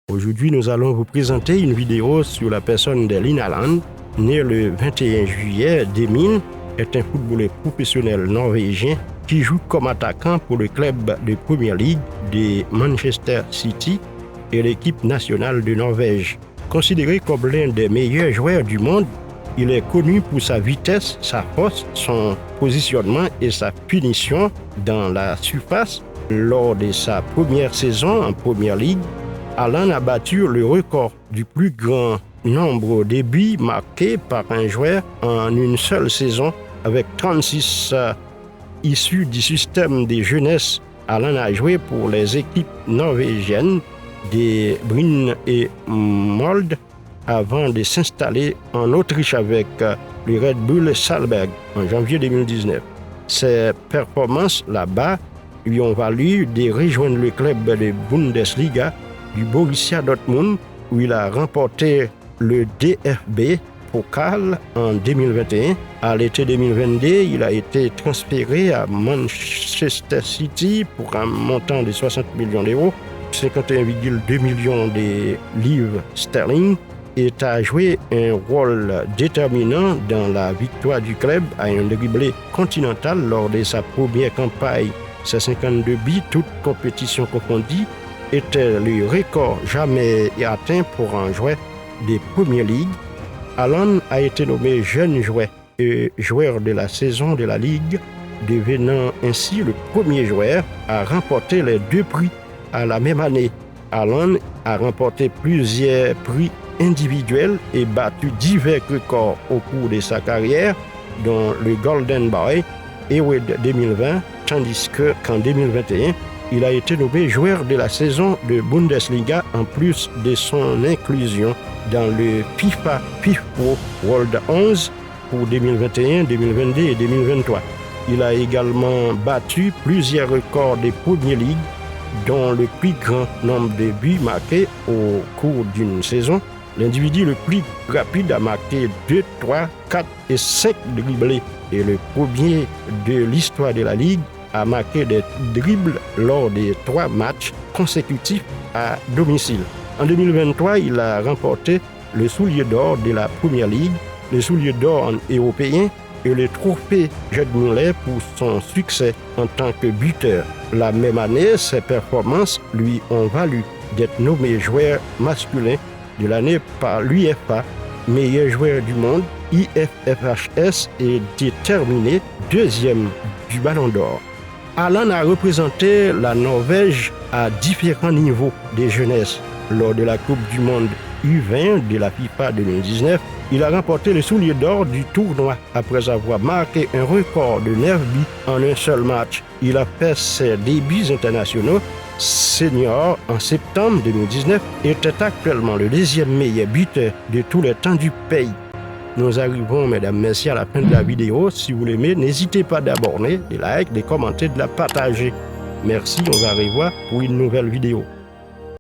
Aujourd'hui, nous allons vous présenter une vidéo sur la personne d'Erling Haaland, né le 21 juillet 2000, est un footballeur professionnel norvégien qui joue comme attaquant pour le club de Premier League de Manchester City et l'équipe nationale de Norvège. Considéré comme l'un des meilleurs joueurs du monde, il est connu pour sa vitesse, sa force, son positionnement et sa punition dans la surface. Lors de sa première saison en Premier League, Haaland a battu le record du plus grand nombre de buts marqués par un joueur en une seule saison avec 36 issus du système de jeunesse. Haaland a joué pour les équipes norvégiennes de Bryn et Molde avant de s'installer en Autriche avec le Red Bull Salzburg en janvier 2019. Ses performances là-bas lui ont valu de rejoindre le club de Bundesliga du Borussia Dortmund où il a remporté le DFB Pokal en 2021. À l'été 2022, il a été transféré à Manchester City pour un montant de 60 millions d'euros, 51,2 millions de livres sterling, et a joué un rôle déterminant dans la victoire du club à un dribblé continental lors de sa première campagne. Ses 52 buts, toutes compétitions confondues, était le record jamais atteint pour un joueur de Premier League. Haaland a été nommé jeune joueur et joueur de la saison de la Ligue, devenant ainsi le premier joueur à remporter les deux prix à la même année. Haaland a remporté plusieurs prix individuels et battu divers records au cours de sa carrière, dont le Golden Boy Award 2020, tandis qu'en 2021, il a été nommé joueur de la saison de Bundesliga en plus de son inclusion dans le FIFA Pro World 11 pour 2021, 2022 et 2023. Il a également battu plusieurs records de Premier League, dont le plus grand nombre de buts marqués au cours d'une saison. L'individu le plus rapide a marqué 2, 3, 4 et 5 dribblés et le premier de l'histoire de la Ligue a marqué des dribbles lors des 3 matchs consécutifs à domicile. En 2023, il a remporté le soulier d'or de la Premier League, le soulier d'or européen et le trophée Gerd Müller pour son succès en tant que buteur. La même année, ses performances lui ont valu d'être nommé joueur masculin de l'année par l'UEFA, meilleur joueur du monde, IFFHS, et déterminé deuxième du Ballon d'Or. Haaland a représenté la Norvège à différents niveaux de jeunesse. Lors de la Coupe du Monde U20 de la FIFA 2019, il a remporté le soulier d'or du tournoi après avoir marqué un record de 9 buts en un seul match. Il a fait ses débuts internationaux senior en septembre 2019 et était actuellement le deuxième meilleur buteur de tous les temps du pays. Nous arrivons, mesdames, messieurs, à la fin de la vidéo. Si vous l'aimez, n'hésitez pas d'abonner, de liker, de commenter, de la partager. Merci, on va revoir pour une nouvelle vidéo.